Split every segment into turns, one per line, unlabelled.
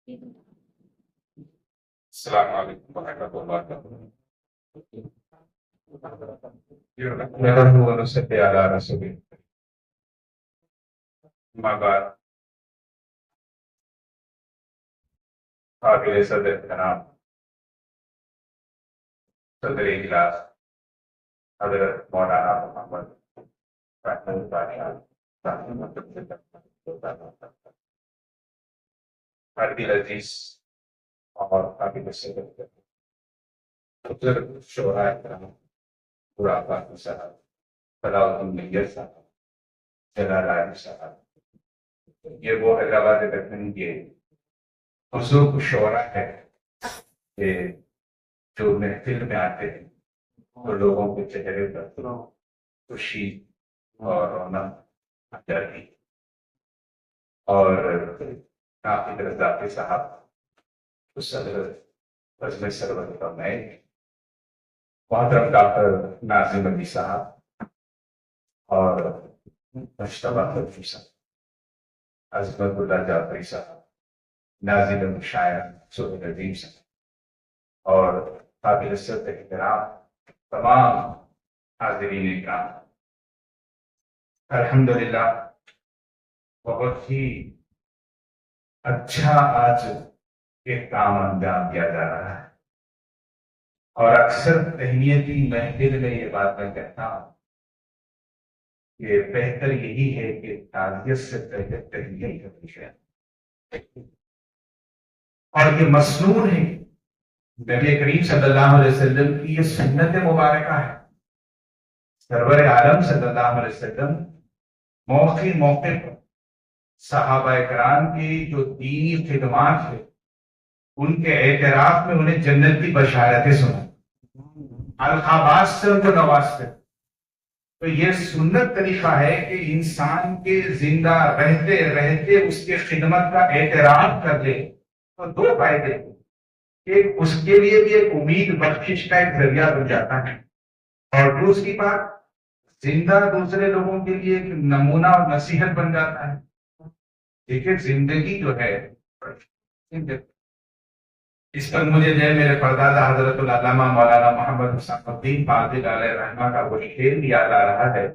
السلام علیکم ورحمۃ اللہ وبرکاتہ علی رسول ما بعد قابل صدر جناب صدر اجلاس حضرت مولانا محمد رحمۃ اللہ عزیز اور قابل صدر بزرگ شعراء کرام پورا پاک صاحب صلاح الدین نیر صاحب جلال عالم صاحب، یہ وہ حیدرآباد دکن کے بزرگ شعراء ہے کہ جو محفل میں آتے ہیں تو لوگوں کے چہرے پر خوشی اور رونق آ جاتی، اور ناقد رضاقی صاحب صدر بزم سرور کا میں محترم ڈاکٹر ناظم علی صاحب اور مشتبہ خلفی صاحب، عظمت اللہ جعفری صاحب، نازل المشاعر سہیل عظیم صاحب اور قابل صدر احترام تمام حاضرین اکرام، الحمدللہ بہت ہی اچھا آج ایک کام انجام دیا جا رہا ہے، اور اکثر تہنیتی محفل میں یہ بات میں کہتا ہوں کہ بہتر یہی ہے کہ تعزیت سے پہلے تہنیت کرنی چاہیے، اور یہ مسنون ہے، نبی کریم صلی اللہ علیہ وسلم کی یہ سنت مبارکہ ہے۔ سرور عالم صلی اللہ علیہ وسلم موقع پر صحابہ کرام کی جو دینی خدمات ہے ان کے اعتراف میں انہیں جنت کی بشارتیں سنا، القابات سے ان کو نوازتے۔ تو یہ سنت طریقہ ہے کہ انسان کے زندہ رہتے رہتے اس کے خدمت کا اعتراف کر لے تو دو فائدے، ایک اس کے لیے بھی ایک امید بخشش کا ایک ذریعہ بن جاتا ہے، اور دوسری بات زندہ دوسرے لوگوں کے لیے ایک نمونہ اور نصیحت بن جاتا ہے۔ دیکھیے زندگی جو ہے اس پر مجھے جو ہے میرے پردادا حضرت العلامہ مولانا محمد حسین الدین فاضل علیہ رحمہ کا وہ شعر یاد آ رہا ہے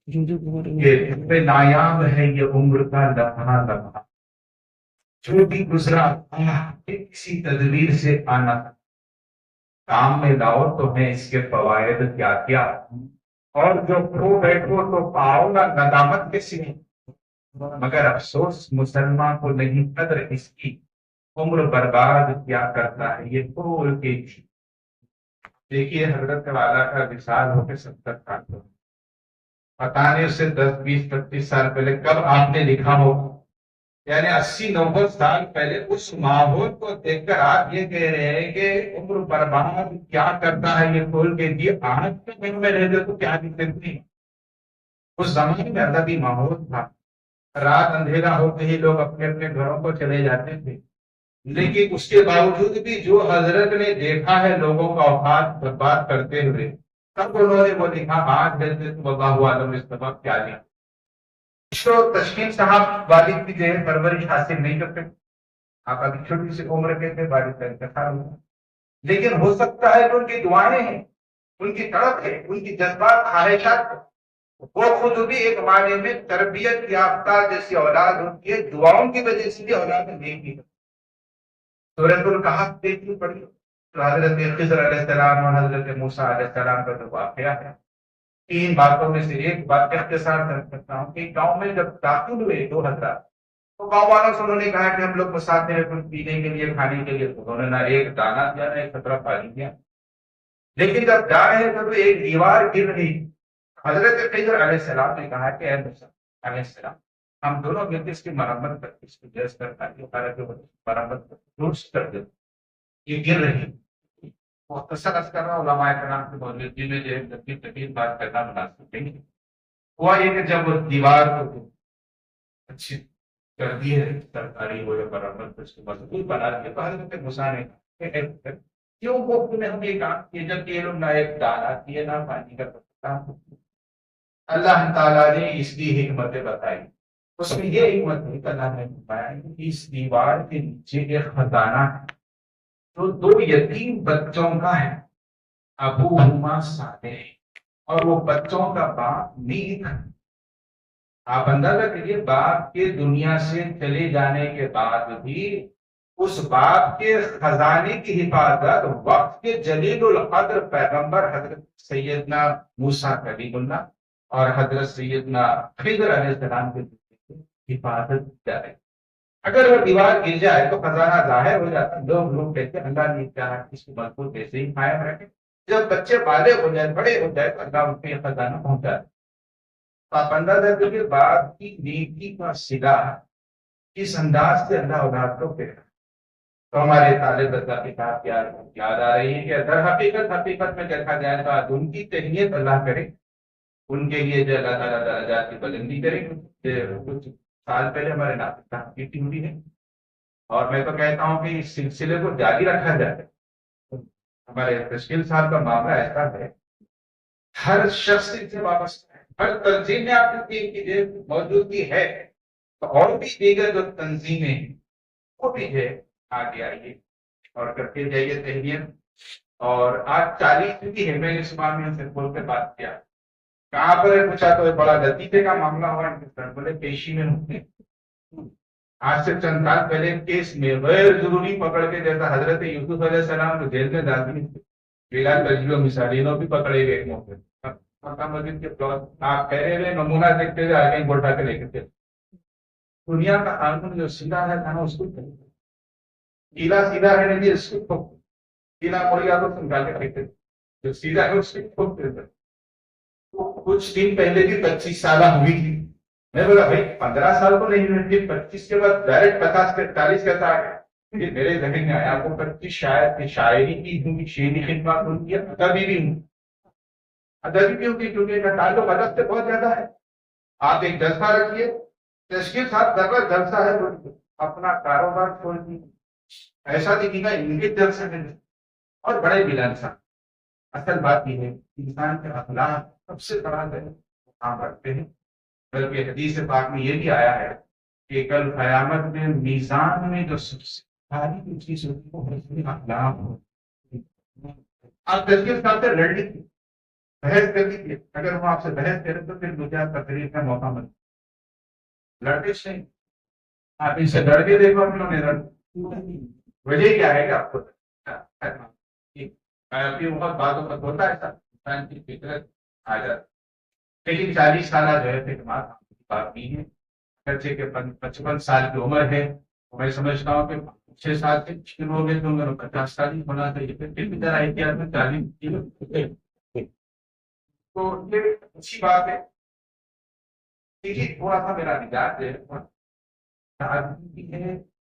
کہ نایاب ہے یہ عمر کا لمحہ لمحہ، جو بھی گزرا کسی تدبیر سے آنا، کام میں لاؤ تو ہیں اس کے فوائد کیا کیا، اور جو کھو بیٹھو تو پاؤ گا ندامت کے سوا، مگر افسوس مسلمان کو نہیں قدر اس کی، عمر برباد کیا کرتا ہے یہ بول کے تھی۔ دیکھیے حضرت والا کا وصال ہو کے 70 سال ہو، پتہ نہیں اس سے 10 20 25 سال پہلے کب آپ نے لکھا ہو، یعنی 80 90 سال پہلے اس ماحول کو دیکھ کر آپ یہ کہہ رہے ہیں کہ عمر برباد کیا کرتا ہے یہ بول کے تھی۔ آج کے دن میں رہتے تو کیا دقت تھی، اس زمانے میں ادبی ماحول تھا، رات اندھیرا ہوتے ہی لوگ اپنے اپنے گھروں کو چلے جاتے تھے، لیکن اس کے باوجود بھی جو حضرت نے دیکھا ہے لوگوں کا اوقات برباد کرتے ہوئے، تب انہوں نے وہ لکھا آج جلد تم اللہ عالم اس سبب کیا لیا۔ تو تشکیل صاحب والد کی جو ہے پرورش حاصل نہیں کرتے، آپ ابھی چھوٹی سی عمر کے تھے، والد کا انتقال ہوا، لیکن ہو سکتا ہے کہ ان کی دعائیں ہیں، ان کی تڑپ ہے، ان کی جذبات خواہشات، وہ خود بھی ایک معنی میں تربیت یافتہ جیسی اولاد ہوتی ہے، دعاؤں کی وجہ سے بھی اولاد نہیں کی۔ سورۃ الکہف دیکھیے پڑھیے تو حضرت خضر علیہ السلام اور حضرت موسیٰ علیہ السلام کا جو واقعہ ہے، 3 باتوں میں سے ایک بات اختصار کر سکتا ہوں کہ گاؤں میں جب داخل ہوئے 2 حضرات، تو گاؤں والوں سے انہوں نے کہا کہ ہم لوگ مسافر ہیں، کچھ پینے کے لیے کھانے کے لیے، انہوں نے نہ ایک دانہ دیا نہ ایک قطرہ پانی دیا، لیکن جب جا رہے تھے تو ایک دیوار گر رہی، حضرت خضر علیہ السلام نے کہا کہ اے موسیٰ علیہ السلام ہم دونوں مل کے اس کی مرمت کر، اس کی جیس کر مرمت درست کر دیں، یہ گر رہی۔ مختصر عرض کر رہا ہوں، علماء کرام کی موجودگی میں جو ہے طویل بات کرنا مناسب نہیں ہے۔ ہوا یہ کہ جب دیوار کو اچھی کر دی ہے سرکاری وہ مرمت اس کو مضبوط بنا دیا، تو حضرت موسیٰ نے کہا کیوں وقت میں ہم یہ کام کیے جب یہ لوگ نہ ایک دانہ دیے نہ پانی کا کام۔ اللہ تعالیٰ نے اس کی حکمتیں بتائی، اس میں یہ حکمت ہے کہ اللہ نے بتایا کہ اس دیوار کے نیچے ایک خزانہ ہے جو 2 یتیم بچوں کا ہے، ابوہما صالح، اور وہ بچوں کا باپ نیک ہے۔ آپ اندازہ کریے، باپ کے دنیا سے چلے جانے کے بعد بھی اس باپ کے خزانے کی حفاظت وقت کے جلیل القدر پیغمبر حضرت سیدنا موسیٰ کلیم اللہ اور حضرت سیدنا خضر علیہ السلام کی حفاظت کی جا رہی۔ اگر وہ دیوار گر جائے تو خزانہ ظاہر ہو جاتا، لوگ کہتے ہیں اللہ نے چاہا اس کو مضبوط ایسے ہی قائم رکھے، جب بچے بالغ ہو جائے، بڑے ہو جائے تو اللہ ان پہ خزانہ پہنچا دے۔ آپ اندازہ کریے باپ کی نیکی کا صلہ اس انداز سے اللہ اولاد کو پھیرا۔ تو ہمارے طالب علم کی بات یاد آ رہی ہے کہ در حقیقت میں دیکھا جائے تو ان کی تہنیت اللہ کرے، ان کے لیے جو اللہ تعالیٰ درجات کی بلندی کرے۔ کچھ سال پہلے ہمارے ناطق صاحب کی ڈیوٹی ہوئی ہے، اور میں تو کہتا ہوں کہ اس سلسلے کو جاری رکھا جائے۔ ہمارے تشکیل صاحب کا معاملہ ایسا ہے، ہر شخص سے وابستہ ہے، ہر تنظیم میں آپ کی موجودگی ہے، تو اور بھی دیگر جو تنظیمیں ہیں وہ بھی ہے، آگے آئیے اور کرتے جائیے تہنیت۔ اور آج 40 بھی ہے، میں نے صبح میں ان سے کھول کے بات کیا، کہاں پر پوچھا تو بڑا لطیفے کا معاملہ ہوا، بولے پیشی میں ہوتے۔ آج سے چند سال پہلے کیس میں غیر ضروری پکڑ کے، جیسا حضرت یوسف علیہ السلام کو جیل میں ڈال دی، بلال تجزیہ و مثالینوں بھی پکڑے گئے موقع۔ مکہ مسجد کے پلاٹ آپ ٹھہرے ہوئے نمونہ دیکھتے ہوئے آگے گوٹا کے لے کے تھے۔ دنیا کا قانون جو سیدھا ہے تھا نا، اس کو گیلا سیدھا ہے نہیں، اس کو گیلا موڑی آپ نکال کے پھینکتے، جو سیدھا ہے اس کو ٹھوک دیتے۔ کچھ دن پہلے بھی 25 سالہ ہوئی تھی، میں بولا بھائی 15 سال کو نہیں ہوئی، 25 کے بعد ڈائریکٹ 50 45 کیسا آ گیا؟ میرے ذہن میں آیا آپ کو 25 شاید شاعری کی ہوں، شعری خدمات ہوتی ہے، ادبی بھی ہوں، ادبی بھی ہوتی کیونکہ کا تعلق ادب سے بہت زیادہ ہے۔ آپ ایک جلسہ رکھیے، تشکیل صاحب ذرا جلسہ ہے، اپنا کاروبار چھوڑ دیجیے، ایسا دیکھیے گا انگلش جلسے میں اور بڑے بلان صاحب۔ اصل بات یہ ہے انسان کے اخلاق سب سے بڑا کام رکھتے ہیں، بلکہ حدیث پاک میں یہ بھی آیا ہے کہ کل قیامت میں میزان میں جو سب سے بھاری چیز ہوتی ہے وہ حسن اخلاق ہوتی ہے۔ آپ تشکیل صاحب سے لڑ لیجیے، بحث کر لیجیے، اگر وہ آپ سے بحث کریں تو پھر مجھے تقریر کا موقع ملے، لڑکے سے آپ ان سے لڑ کے دیکھو، انہوں نے وجہ کیا ہے کہ آپ کو بہت باتوں کا ہوتا ہے انسان کی فطرت آ جاتی، لیکن 40 سالہ جو ہے خدمات بات نہیں ہے، اگرچہ کہ 55 سال کی عمر ہے، میں سمجھتا ہوں کہ 6 سال سے شروع ہو گئے تو انہوں نے 50 سال ہی ہونا چاہیے، پھر بھی ذرا احتیاط میں 40 تو یہ اچھی بات ہے۔ دیکھیے تھوڑا سا میرا مزاج ہے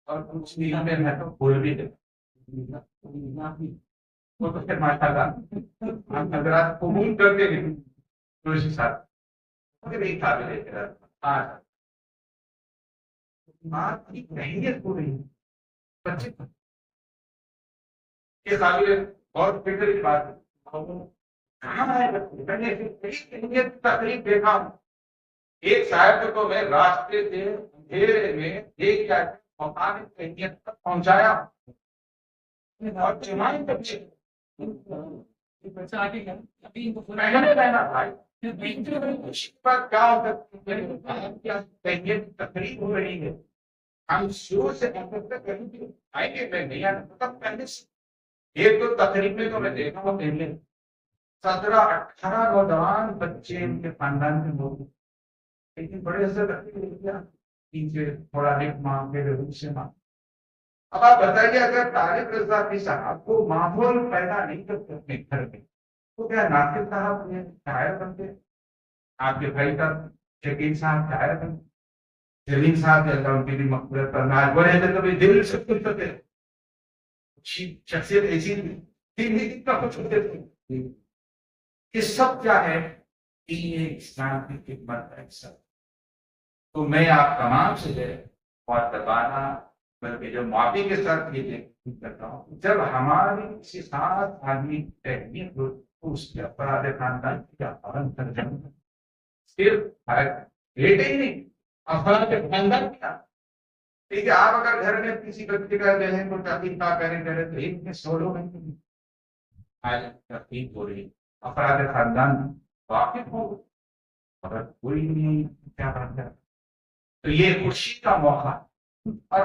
اور کچھ دن میں میں تو بول بھی دے وہ تو پھر ماشاء اللہ ہم حضرات قبول کرتے ہیں دوسری ساتھ نہیں قابل آج ماں کی اہمیت ہو رہی ہے بچے یہ قابل اور فکر کی بات ہے۔ تقریب دیکھا ایک صاحب کو میں راستے سے اندھیرے میں دیکھ کر مقام اہمیت تک پہنچایا اور جماعت بچے تقریب ہو رہی ہے، ہم شروع سے آئیں گے، میں نہیں آنا پہلے سے ایک دو تقریب میں تو میں دیکھا ہوں پہلے 17-18 نوجوان بچے ان کے خاندان میں موجود، لیکن بڑے عزت رکھتے تھوڑا ایک ماں میرے روح سے ماں۔ اب آپ بتائیے اگر طارق رضا صاحب کو ماحول پیدا نہیں کرتے اپنے گھر میں تو کیا ناصر صاحب شاعر بنتے؟ آپ کے بھائی صاحب شکیل صاحب شاعر بنتے، جلیل صاحب اللہ ان کی بھی مغفرت فرمائے، بڑے تو کبھی دل سے کچھ ہوتے شخصیت ایسی کتنا کچھ ہوتے تھے، یہ سب کیا ہے یہ اسلام کی خدمت ہے سب۔ تو میں آپ تمام سے ہے اور دبانا بلکہ جو معافی کے ساتھ یہ کرتا ہوں، جب ہماری کسی خاص آدمی تحقیق ہو تو اس کے افراد خاندان کی کیا فارم ترجمہ صرف بیٹے ہی نہیں افراد خاندان کیا ٹھیک ہے. آپ اگر گھر میں کسی بچے کا جو ہے کوئی تحقیق نہ کریں تو ایک میں 100 لوگ ہیں. آج تحقیق ہو رہی افراد خاندان واقف ہو اور کوئی نہیں کیا بات ہے. تو یہ خوشی کا موقع اور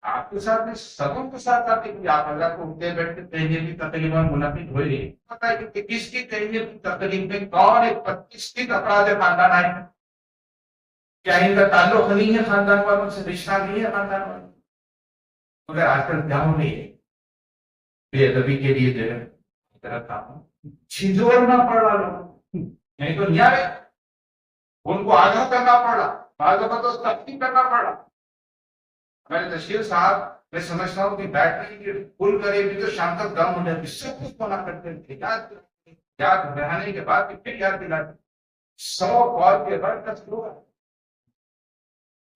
آپ کے ساتھ سبوں کے ساتھ آتے کہ آپ اللہ کو اٹھتے بیٹھتے تحریر کی تقریب میں منعقد ہوئے پتا ہے کہ کس کی تحریر کی تقریب میں کون ایک 25 افراد خاندان آئے ہیں. کیا ان کا تعلق نہیں ہے خاندان والوں سے, رشتہ نہیں ہے خاندان والوں. مگر آج کل کیا ہو رہی ہے بے ادبی کے لیے جو ہے چھجوڑنا پڑ رہا لوگ نہیں تو نہیں آئے. ان کو آگاہ کرنا پڑا, باضابطہ تختی کرنا پڑا. ہمارے تشکیل صاحب میں سمجھتا ہوں کہ بیٹری کی پل کرے بھی تو شام تک دم ہو جاتی, سب کچھ ہونا کرتے تھے. یاد بہانے کے بعد پھر یاد دلاتے 100 کال کے بعد 10 لوگ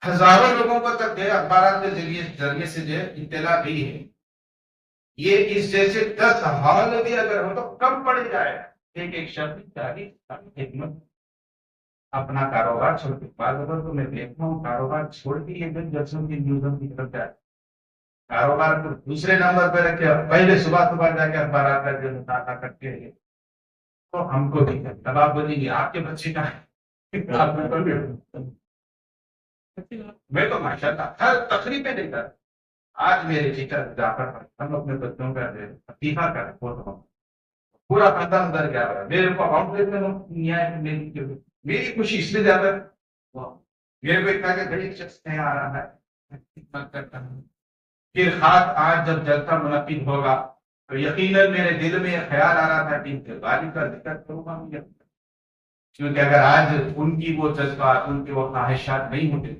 ہزاروں لوگوں کو تک جو اخبارات کے ذریعے سے جو اطلاع دی ہے. یہ اس جیسے 10 حال بھی اگر ہو تو کم پڑ جائے. ایک شخص حکمت اپنا کاروبار چھوڑ کے بعد اگر تو میں دیکھتا ہوں کاروبار چھوڑ کے یہ جلسوں کی نیوزوں کی طرف جائے, کاروبار کو دوسرے نمبر پہ رکھے, پہلے صبح جا کے اخبارات کا جو مطالعہ کرتے ہیں تو ہم کو بھی دباؤ بولیں گے آپ کے بچے کا میں تو ماشاء اللہ ہر تقریب میں دیکھتا. آج میرے ٹیچر جعفر ہم اپنے بچوں کا عقیقہ کا فوٹو پورا خاندان اندر گیا ہے. میرے کو اکاؤنٹ میری خوشی اس لیے زیادہ میرے کو اتنا کہ غریب شخص نہیں آ رہا ہے. پھر خاص آج جب جلسہ منعقد ہوگا تو یقیناً میرے دل میں خیال آ رہا تھا کہ ان کے والد کا ذکر کروں گا مجھے, کیونکہ اگر آج ان کی وہ جذبات ان کی وہ خواہشات نہیں ہوتے یہ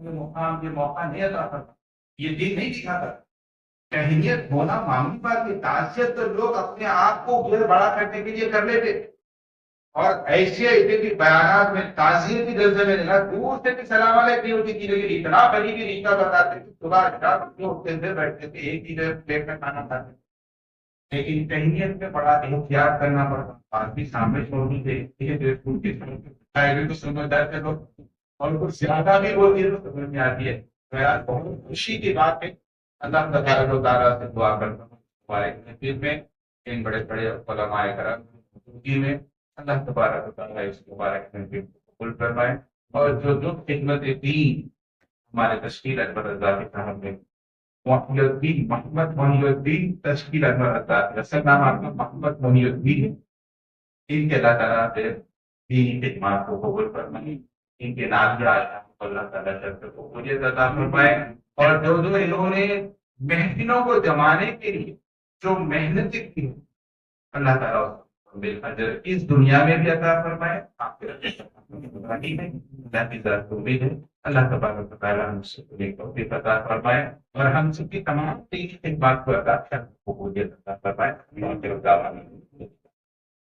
موقع نہیں عطا کرتا, یہ دن نہیں دکھاتا. اہمیت ہونا معمولی بات ہے. تعزیت تو لوگ اپنے آپ کو بڑا کرنے کے لیے کر لیتے اور ایسے بیانات میں تعزیت کی درجے میں دور سے بھی سلام علیکم نہیں ہوتی تھی, لیکن اتنا قریبی رشتہ بتاتے تھے. صبح اٹھتے تھے بیٹھتے تھے ایک ہی پلیٹ میں کھانا کھاتے, لیکن اہمیت میں بڑا احتیاط کرنا پڑتا. آج بھی سامنے چھوڑنی چاہیے تو سمجھدار کے لوگ اور کچھ زیادہ بھی ہوتی ہے تو سمجھ میں آتی ہے. بہت خوشی کی بات ہے. اللہ تبارک و تعالیٰ سے دعا کرتا ہوں مبارک محفل میں ان بڑے بڑے علماء کرام موجودگی میں اللہ تبارک و تعالیٰ اس مبارک محفل کو قبول فرمائے. اور جو خدمت دین ہمارے تشکیل اکبر رضاوی صاحب نے محمد محی الدین تشکیل اکبر رضاوی اصل نام آپ کا محمد محی الدین ہے. ان کے اللہ تعالیٰ سے دینی خدمات کو قبول فرمائے, ان کے نام جو آیا اللہ تعالیٰ سے قبولیت عطا فرمائے. اور جو انہوں نے محفلوں کو جمانے کے لیے جو محنت کی اللہ تعالیٰ اجر اس دنیا میں بھی عطا فرمائے, اللہ کی ذات کو امید ہے اللہ تبارک و تعالیٰ ہم سے توفیق عطا فرمائے اور ہم سب کی تمام دینی خدمات کو عطا قبولیت عطا فرمائے.